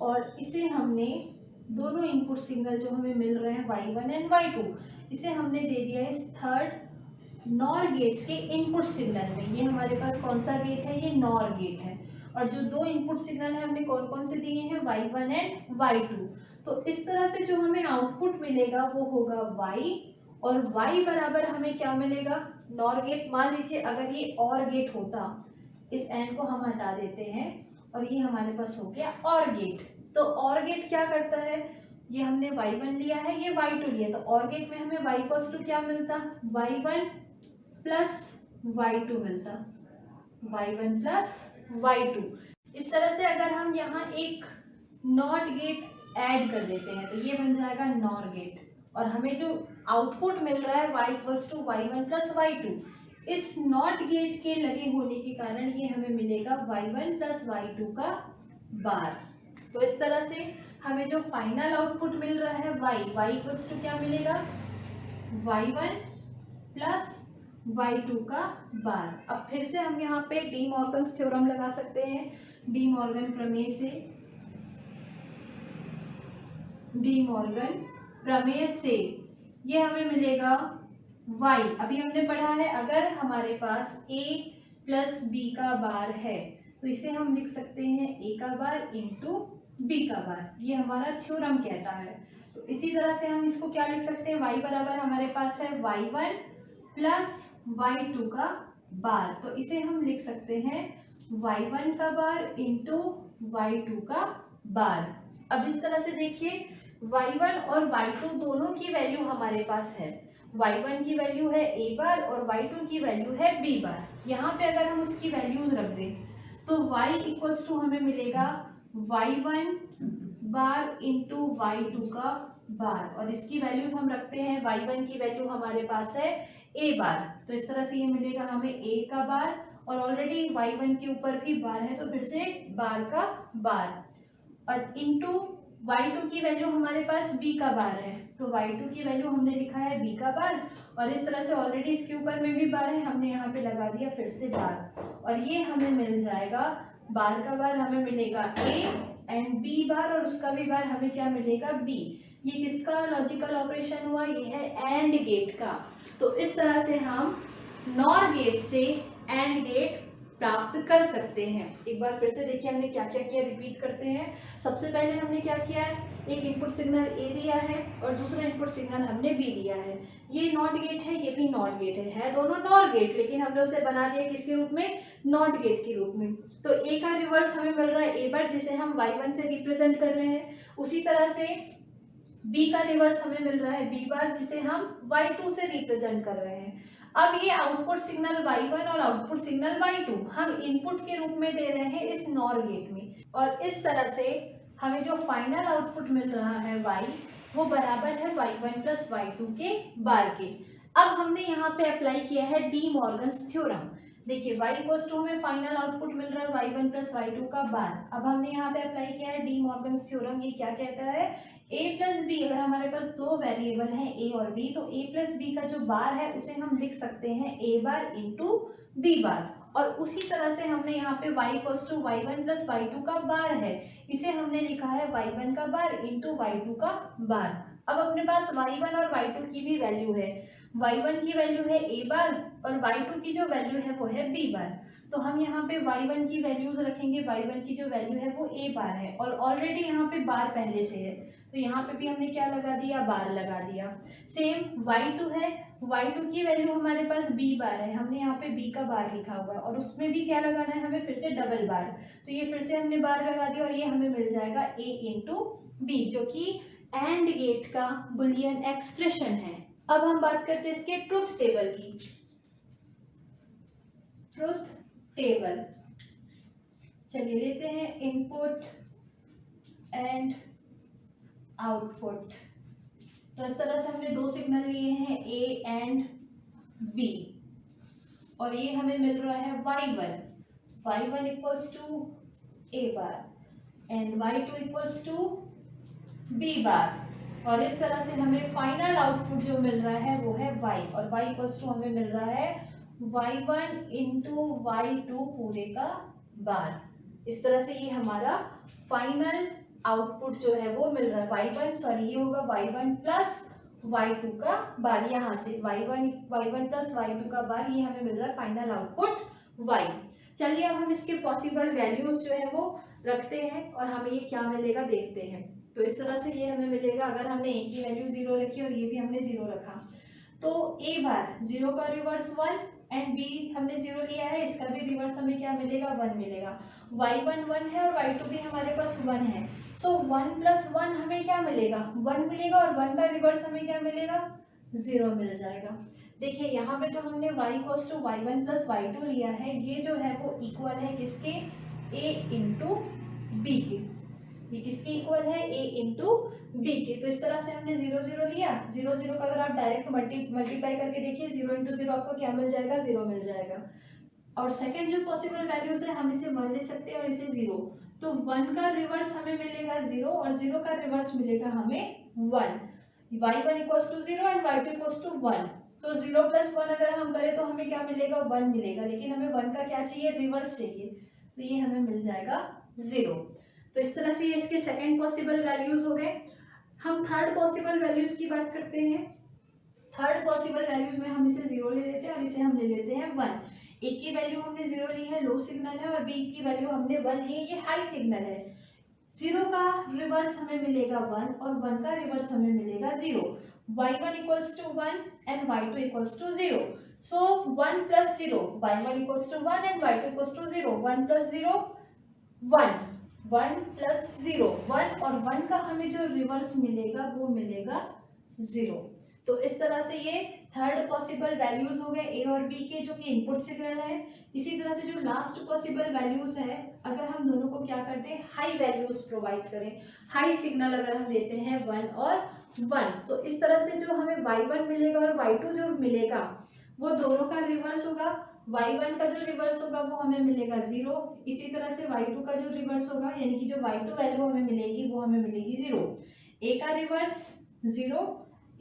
और इसे हमने दोनों इनपुट सिग्नल जो हमें मिल रहे हैं y1 एंड y2, इसे हमने दे दिया इस थर्ड नॉर गेट के इनपुट सिग्नल में। ये हमारे पास कौन सा गेट है, ये नॉर गेट है। और जो दो इनपुट सिग्नल है हमने कौन कौन से दिए हैं, y1 एंड y2। तो इस तरह से जो हमें आउटपुट मिलेगा वो होगा y, और y बराबर हमें क्या मिलेगा, नॉर गेट। मान लीजिए अगर ये और गेट होता, इस एंड को हम हटा देते हैं और ये हमारे पास हो गया और गेट। तो और गेट क्या करता है, ये हमने y1 लिया है, ये y2 लिया, तो और गेट में हमें y इक्वल्स टू क्या मिलता, y1 प्लस y2 मिलता, y1 प्लस y2। इस तरह से अगर हम यहाँ एक नॉट गेट ऐड कर देते हैं तो ये बन जाएगा नॉर गेट, और हमें जो आउटपुट मिल रहा है y equals to y1 plus y2, इस नॉट गेट के लगे होने के कारण ये हमें मिलेगा y1 प्लस y2 का बार। तो इस तरह से हमें जो फाइनल आउटपुट मिल रहा है y इक्वल्स टू क्या मिलेगा, y1 प्लस y2 का बार। अब फिर से हम यहाँ पे डी मॉर्गन्स थ्योरम लगा सकते हैं। डी मॉर्गन प्रमेय से, डी मॉर्गन प्रमेय से ये हमें मिलेगा y, अभी हमने पढ़ा है अगर हमारे पास a प्लस b का बार है तो इसे हम लिख सकते हैं a का बार इंटू b का बार, ये हमारा थ्योरम कहता है। तो इसी तरह से हम इसको क्या लिख सकते हैं, y बराबर हमारे पास है y1 प्लस y2 का बार, तो इसे हम लिख सकते हैं y1 का बार इंटू y2 का बार। अब इस तरह से देखिए y1 और y2 दोनों की वैल्यू हमारे पास है, y1 की वैल्यू है a बार और y2 की वैल्यू है b बार। यहाँ पे अगर हम उसकी वैल्यूज रख दें तो y इक्वल्स टू हमें मिलेगा y1 बार इंटू y2 का बार, और इसकी वैल्यूज हम रखते हैं, y1 की वैल्यू हमारे पास है a बार, तो इस तरह से ये मिलेगा हमें a का बार, और ऑलरेडी y1 के ऊपर भी बार है तो फिर से बार का बार, और इंटू y2 की वैल्यू हमारे पास b का बार है, तो y2 की वैल्यू हमने लिखा है b का बार, और इस तरह से ऑलरेडी इसके ऊपर में भी बार है, हमने यहाँ पे लगा दिया फिर से बार, और ये हमें मिल जाएगा बार का बार हमें मिलेगा a एंड b बार, और उसका भी बार हमें क्या मिलेगा b। ये किसका लॉजिकल ऑपरेशन हुआ, ये है एंड गेट का। तो इस तरह से हम नॉर गेट से एंड गेट प्राप्त कर सकते हैं। एक बार फिर से देखिए हमने क्या क्या किया, रिपीट करते हैं। सबसे पहले हमने क्या किया है, एक इनपुट सिग्नल ए दिया है और दूसरा इनपुट सिग्नल हमने बी दिया है। ये नॉट गेट है, ये भी नॉट गेट है दोनों नॉर गेट, लेकिन हमने उसे बना दिया किसके रूप में, नॉट गेट के रूप में। तो ए का रिवर्स हमें मिल रहा है ए बार, जिसे हम y1 से रिप्रेजेंट कर रहे हैं। उसी तरह से b का रिवर्स हमें मिल रहा है b बार, जिसे हम y2 से रिप्रेजेंट कर रहे हैं। अब ये आउटपुट सिग्नल y1 और आउटपुट सिग्नल y2 हम इनपुट के रूप में दे रहे हैं इस नॉर गेट में, और इस तरह से हमें जो फाइनल आउटपुट मिल रहा है y, वो बराबर है y1 प्लस y2 के बार के। अब हमने यहाँ पे अप्लाई किया है डी मॉर्गन्स थ्योरम। देखिए y इक्वल्स टू हमें फाइनल आउटपुट मिल रहा है y1 प्लस y2 का बार। अब हमने यहाँ पे अप्लाई किया है डी मॉर्गन्स थ्योरम। ये क्या कहता है, a प्लस बी, अगर हमारे पास दो वेरिएबल हैं a और b, तो a प्लस बी का जो बार है उसे हम लिख सकते हैं a बार इंटू b बार, और उसी तरह से हमने यहाँ पे y equals to y1 plus y2 का बार है, इसे हमने लिखा है y1 का बार इंटू y2 का बार। अब अपने पास y1 और y2 की भी वैल्यू है, y1 की वैल्यू है a बार और y2 की जो वैल्यू है वो है b बार। तो हम यहाँ पे y1 की वैल्यूज रखेंगे, y1 की जो वैल्यू है वो a बार है, और ऑलरेडी यहाँ पे बार पहले से है तो यहाँ पे भी हमने क्या लगा दिया, बार लगा दिया। सेम y2 है, y2 की वैल्यू हमारे पास b बार है, हमने यहाँ पे b का बार लिखा हुआ है, और उसमें भी क्या लगाना है हमें, फिर से डबल बार, तो ये फिर से हमने बार लगा दिया, और ये हमें मिल जाएगा a इंटू बी, जो कि एंड गेट का बुलियन एक्सप्रेशन है। अब हम बात करते हैं इसके ट्रुथ टेबल की। ट्रुथ टेबल, चलिए लेते हैं इनपुट एंड आउटपुट। तो इस तरह से हमने दो सिग्नल लिए हैं ए एंड बी, और ये हमें मिल रहा है y1 equals to A bar and y2 equals to B bar, और इस तरह से हमें फाइनल आउटपुट जो मिल रहा है वो है y, और y इक्वल्स टू हमें मिल रहा है y1 इंटू y2 पूरे का बार। इस तरह से ये हमारा फाइनल आउटपुट जो है वो मिल रहा है y1, सॉरी ये होगा y1 प्लस y2 का बार, यहाँ से y1 प्लस y2 का बार, ये हमें मिल रहा है फाइनल आउटपुट y। चलिए अब हम इसके पॉसिबल वैल्यूज जो है वो रखते हैं और हमें ये क्या मिलेगा देखते हैं। तो इस तरह से ये हमें मिलेगा, अगर हमने ए की वैल्यू 0 रखी और ये भी हमने 0 रखा, तो ए बार 0 का रिवर्स 1 एंड बी हमने 0 लिया है, इसका भी रिवर्स हमें क्या मिलेगा 1 मिलेगा। y1 1 है और y2 भी हमारे पास 1 है, सो 1 प्लस 1 हमें क्या मिलेगा 1 मिलेगा, और 1 का रिवर्स हमें क्या मिलेगा 0 मिल जाएगा। देखिए यहाँ पे जो हमने y equals to y1 plus y2 लिया है, ये जो है वो इक्वल है किसके a इंटू बी के, ये किसके इक्वल है a इंटू बी के। तो इस तरह से हमने 0 0 लिया, 0 0 का अगर आप डायरेक्ट मल्टीप्लाई करके देखिए 0 इंटू 0 आपको क्या मिल जाएगा 0 मिल जाएगा। और सेकंड जो पॉसिबल वैल्यूज है हम इसे 1 ले सकते हैं और इसे 0, तो 1 का रिवर्स हमें मिलेगा 0 और 0 का रिवर्स मिलेगा हमें 1, y1 equals to 0 and y2 equals to 1, तो 0 प्लस 1 अगर हम करें तो हमें क्या मिलेगा 1 मिलेगा, लेकिन हमें 1 का क्या चाहिए रिवर्स चाहिए, तो ये हमें मिल जाएगा 0। तो इस तरह से ये इसके सेकंड पॉसिबल वैल्यूज हो गए। हम थर्ड पॉसिबल वैल्यूज की बात करते हैं। थर्ड पॉसिबल वैल्यूज में हम इसे 0 ले लेते हैं और इसे हम ले लेते हैं 1। ए की वैल्यू हमने 0 ली है, लो सिग्नल है, और बी की वैल्यू हमने 1 ली है, ये हाई सिग्नल है। 0 का रिवर्स हमें मिलेगा 1 और 1 का रिवर्स हमें मिलेगा 0। y1 equals to 1 and y2 equals to 0, so 1 plus 0, y1 equals to 1 and y2 equals to 0, 1 plus 0 1, 1 plus 0 1, और 1 का हमें जो रिवर्स मिलेगा वो मिलेगा 0। तो इस तरह से ये थर्ड पॉसिबल वैल्यूज हो गए ए और बी के, जो कि इनपुट सिग्नल है। इसी तरह से जो लास्ट पॉसिबल वैल्यूज है, अगर हम दोनों को क्या करते हैं हाई वैल्यूज प्रोवाइड करें, हाई सिग्नल अगर हम लेते हैं 1 और 1, तो इस तरह से जो हमें y1 मिलेगा और y2 जो मिलेगा वो दोनों का रिवर्स होगा। y1 का जो रिवर्स होगा वो हमें मिलेगा 0, इसी तरह से y2 का जो रिवर्स होगा, यानी कि जो y2 वैल्यू हमें मिलेगी वो हमें मिलेगी 0। a का रिवर्स 0,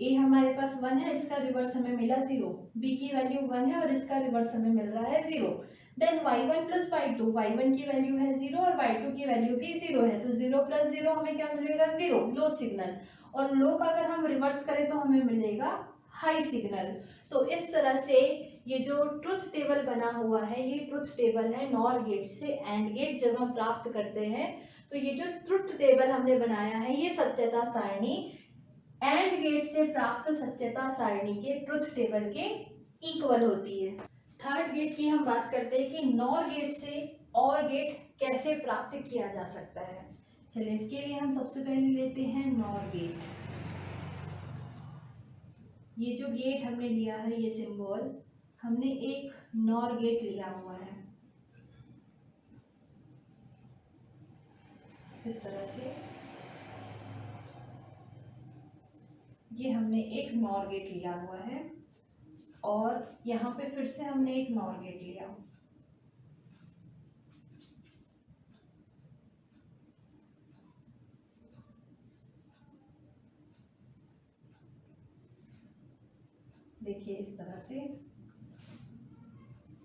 ए हमारे पास 1 है, इसका रिवर्स हमें मिला 0, बी की वैल्यू 1 है और इसका रिवर्स हमें मिल रहा है 0। Then y1 plus y2, y1 की वैल्यू है 0 और y2 की वैल्यू भी 0 है, तो 0 प्लस 0 हमें क्या मिलेगा 0, लो सिग्नल, और लो का अगर हम रिवर्स करें तो हमें मिलेगा हाई सिग्नल। तो इस तरह से ये जो ट्रुथ टेबल बना हुआ है, ये ट्रुथ टेबल है नॉर गेट से एंड गेट जब हम प्राप्त करते हैं, तो ये जो ट्रुथ टेबल हमने बनाया है ये सत्यता सारणी एंड गेट से प्राप्त सत्यता सारणी के ट्रुथ टेबल के इक्वल होती है। थर्ड गेट की हम बात करते हैं कि नॉर गेट से और गेट कैसे प्राप्त किया जा सकता है। चलिए इसके लिए हम सबसे पहले लेते हैं नॉर गेट। ये जो गेट हमने लिया है, ये सिंबल हमने एक नॉर गेट लिया हुआ है, इस तरह से ये हमने एक नॉर गेट लिया हुआ है, और यहाँ पे फिर से हमने एक नॉर गेट लिया। देखिए इस तरह से,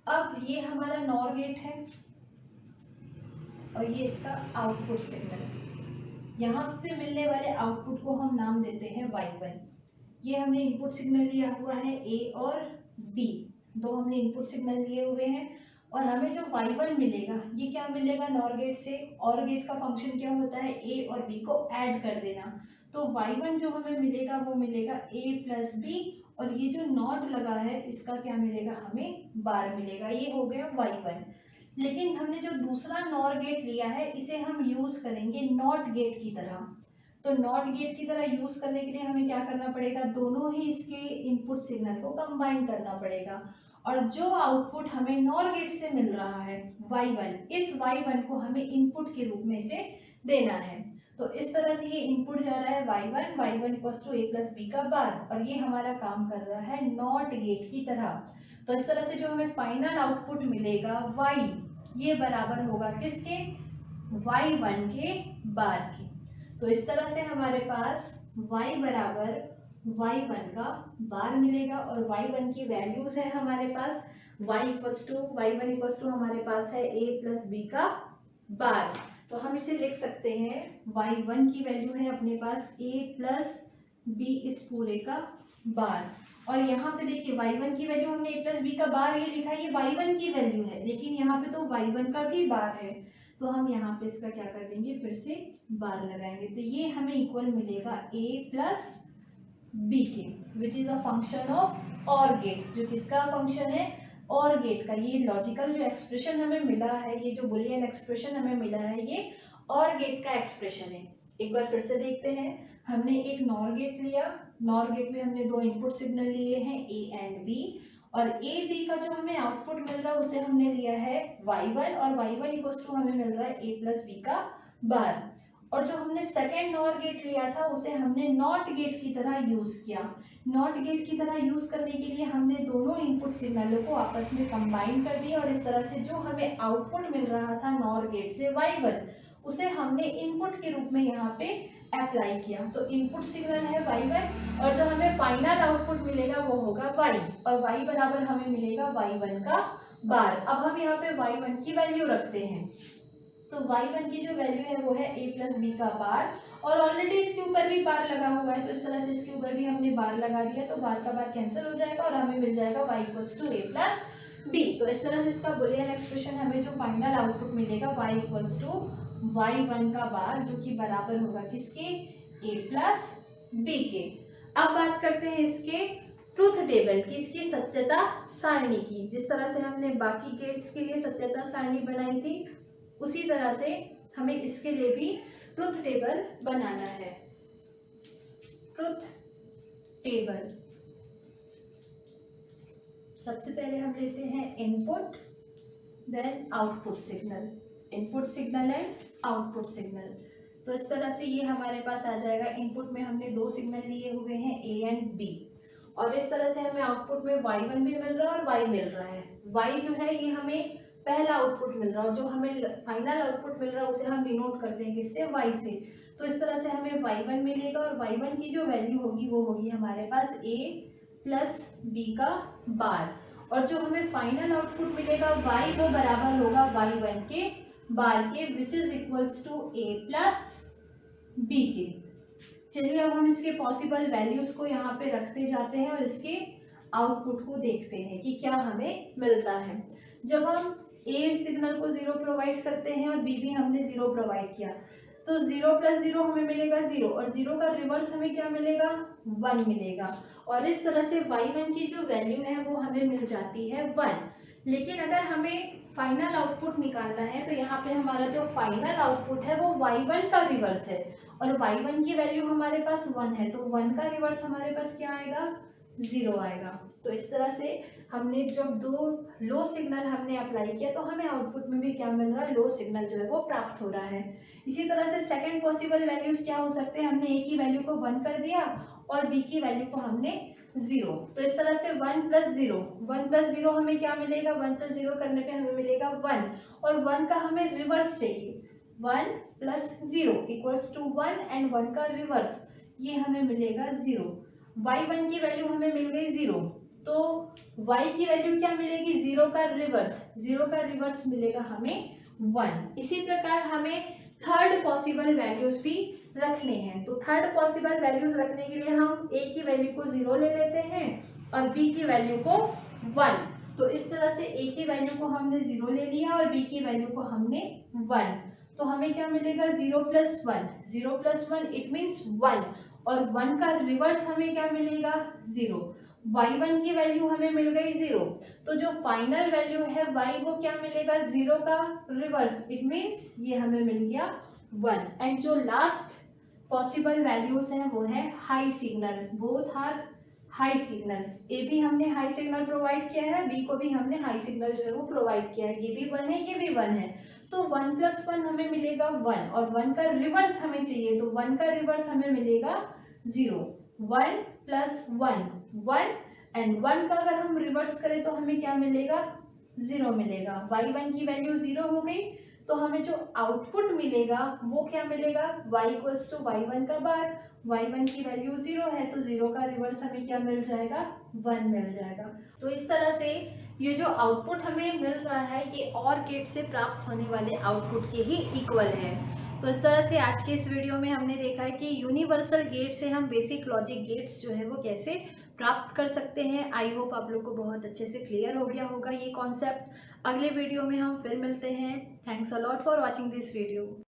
अब ये हमारा नॉर गेट है और ये इसका आउटपुट सिग्नल। यहाँ से मिलने वाले आउटपुट को हम नाम देते हैं y1। ये हमने इनपुट सिग्नल लिया हुआ है a और b, दो हमने इनपुट सिग्नल लिए हुए हैं, और हमें जो y1 मिलेगा ये क्या मिलेगा नॉर गेट से। और गेट का फंक्शन क्या होता है a और b को ऐड कर देना, तो y1 जो हमें मिलेगा वो मिलेगा a प्लस बी, और ये जो नॉट लगा है इसका क्या मिलेगा हमें बार मिलेगा, ये हो गया y1। लेकिन हमने जो दूसरा नॉर गेट लिया है इसे हम यूज करेंगे नॉट गेट की तरह। तो नॉट गेट की तरह यूज करने के लिए हमें क्या करना पड़ेगा, दोनों ही इसके इनपुट सिग्नल को कंबाइन करना पड़ेगा। और जो आउटपुट हमें नॉर गेट से मिल रहा है y1, इस y1 को हमें इनपुट के रूप में से देना है। तो इस तरह से ये इनपुट जा रहा है y1 equals to a plus B का बार, और ये हमारा काम कर रहा है नॉट गेट की तरह। तो इस तरह से जो हमें फाइनल आउटपुट मिलेगा y, ये बराबर होगा किसके, y1 के बार के। तो इस तरह से हमारे पास y बराबर y1 का बार मिलेगा, और y1 की वैल्यूज है हमारे पास y1 इक्वल्स टू हमारे पास है a प्लस बी का बार। तो हम इसे लिख सकते हैं y1 की वैल्यू है अपने पास a प्लस बी इस पूरे का बार। और यहाँ पे देखिए y1 की वैल्यू हमने a प्लस बी का बार ये लिखा है, ये y1 की वैल्यू है, लेकिन यहाँ पे तो y1 का भी बार है, तो हम यहाँ पे इसका क्या कर देंगे, फिर से बार लगाएंगे। तो ये हमें इक्वल मिलेगा a प्लस बी के, which is a function of और गेट, जो किसका फंक्शन है, और गेट का। ये लॉजिकल जो एक्सप्रेशन हमें मिला है, ये जो बुलियन एक्सप्रेशन हमें मिला है, ये और गेट का एक्सप्रेशन है। एक बार फिर से देखते हैं, हमने एक नॉर गेट लिया, नॉर गेट में हमने दो इनपुट सिग्नल लिए हैं a एंड b, और a b का जो हमें आउटपुट मिल रहा है उसे हमने लिया है y1, और y1 इक्वल्स टू हमें मिल रहा है a प्लस बी का बार। और जो हमने सेकेंड नॉर गेट लिया था उसे हमने नॉट गेट की तरह यूज किया। नॉट गेट की तरह यूज करने के लिए हमने दोनों इनपुट सिग्नलों को आपस में कंबाइन कर दिया, और इस तरह से जो हमें आउटपुट मिल रहा था नॉर गेट से y1, उसे हमने इनपुट के रूप में यहाँ पे अप्लाई किया। तो इनपुट सिग्नल है y1, और जो हमें फाइनल आउटपुट मिलेगा वो होगा y, और y बराबर हमें मिलेगा y1 का बार। अब हम यहाँ पे y1 की वैल्यू रखते हैं, तो y1 की जो वैल्यू है वो है a प्लस बी का बार, और ऑलरेडी इसके ऊपर भी बार लगा हुआ है, तो इस तरह से इसके ऊपर भी हमने बार लगा दिया, तो बार का बार कैंसिल हो जाएगा और हमें मिल जाएगा y equals to a plus B. तो इस तरह से इसका बुलियन एक्सप्रेशन हमें जो फाइनल आउटपुट मिलेगा y इक्वल्स टू y1 का बार, जो कि बराबर होगा किसके, a प्लस बी के। अब बात करते हैं इसके ट्रूथ टेबल की, इसकी सत्यता सारणी की। जिस तरह से हमने बाकी गेट्स के लिए सत्यता सारणी बनाई थी, उसी तरह से हमें इसके लिए भी ट्रूथ टेबल बनाना है। ट्रूथ टेबल, सबसे पहले हम लेते हैं input then output signal, input signal and output signal. तो इस तरह से ये हमारे पास आ जाएगा। इनपुट में हमने दो सिग्नल लिए हुए हैं a एंड b, और इस तरह से हमें आउटपुट में y1 भी मिल रहा है और y मिल रहा है। y जो है ये हमें पहला आउटपुट मिल रहा है, और जो हमें फाइनल आउटपुट मिल रहा है उसे हम डिनोट करते हैं किससे, y से। तो इस तरह से हमें y1 मिलेगा, और y1 की जो वैल्यू होगी वो होगी हमारे पास a प्लस बी का बार, और जो हमें फाइनल आउटपुट मिलेगा y वो बराबर होगा y1 के बार के, which is equals to a plus B के। चलिए अब हम इसके पॉसिबल वैल्यूज को यहाँ पे रखते जाते हैं और इसके आउटपुट को देखते हैं कि क्या हमें मिलता है। जब हम a सिग्नल को 0 प्रोवाइड करते हैं और b भी हमने 0 प्रोवाइड किया, तो 0 प्लस 0 हमें मिलेगा 0, और 0 का रिवर्स हमें क्या मिलेगा, 1 मिलेगा। और इस तरह से y1 की जो वैल्यू है वो हमें मिल जाती है 1। लेकिन अगर हमें फाइनल आउटपुट निकालना है, तो यहाँ पे हमारा जो फाइनल आउटपुट है वो y1 का रिवर्स है, और y1 की वैल्यू हमारे पास 1 है, तो 1 का रिवर्स हमारे पास क्या आएगा, 0 आएगा। तो इस तरह से हमने जब दो लो सिग्नल हमने अप्लाई किया, तो हमें आउटपुट में भी क्या मिल रहा है, लो सिग्नल जो है वो प्राप्त हो रहा है। इसी तरह से सेकंड पॉसिबल वैल्यूज क्या हो सकते हैं, हमने a की वैल्यू को 1 कर दिया और b की वैल्यू को हमने 0। तो इस तरह से 1 प्लस 0 हमें क्या मिलेगा, 1 प्लस 0 करने पे हमें मिलेगा 1, और 1 का हमें रिवर्स चाहिए। 1 प्लस 0 इक्वल्स टू 1 एंड 1 का रिवर्स, ये हमें मिलेगा 0। y1 की वैल्यू हमें मिल गई 0, तो y की वैल्यू क्या मिलेगी, 0 का रिवर्स मिलेगा हमें 1। इसी प्रकार हमें थर्ड पॉसिबल वैल्यूज भी रखने हैं। तो थर्ड पॉसिबल वैल्यूज रखने के लिए हम a की वैल्यू को 0 ले लेते हैं और b की वैल्यू को 1। तो इस तरह से a की वैल्यू को हमने 0 ले लिया और b की वैल्यू को हमने 1, तो हमें क्या मिलेगा, 0 प्लस 1 इट मीन्स 1, और 1 का रिवर्स हमें क्या मिलेगा, 0। y1 की वैल्यू हमें मिल गई 0, तो जो फाइनल वैल्यू है y वो क्या मिलेगा, 0 का रिवर्स, इट मीन्स ये हमें मिल गया 1, एंड जो लास्ट पॉसिबल वैल्यूज हैं वो है high signal, both are high signal. ए भी हमने हाई सिग्नल प्रोवाइड किया है, बी को भी हमने हाई सिग्नल जो है वो प्रोवाइड किया है। ये भी 1 है, ये भी 1 है। सो 1 + 1 हमें मिलेगा 1, और 1 का रिवर्स हमें चाहिए, तो 1 का रिवर्स हमें मिलेगा 0। 1 + 1 1, एंड 1 का अगर हम रिवर्स करें तो हमें क्या मिलेगा, 0 मिलेगा। y1 की वैल्यू 0 हो गई, तो हमें जो आउटपुट मिलेगा वो क्या मिलेगा, y = y1 का बार। y1 की वैल्यू 0 है, तो 0 का रिवर्स हमें क्या मिल जाएगा, 1 मिल जाएगा। तो इस तरह से ये जो आउटपुट हमें मिल रहा है ये और गेट से प्राप्त होने वाले आउटपुट के ही इक्वल है। तो इस तरह से आज के इस वीडियो में हमने देखा है कि यूनिवर्सल गेट से हम बेसिक लॉजिक गेट्स जो है वो कैसे प्राप्त कर सकते हैं। आई होप आप लोग को बहुत अच्छे से क्लियर हो गया होगा ये कॉन्सेप्ट। अगले वीडियो में हम फिर मिलते हैं। Thanks a lot for watching this video.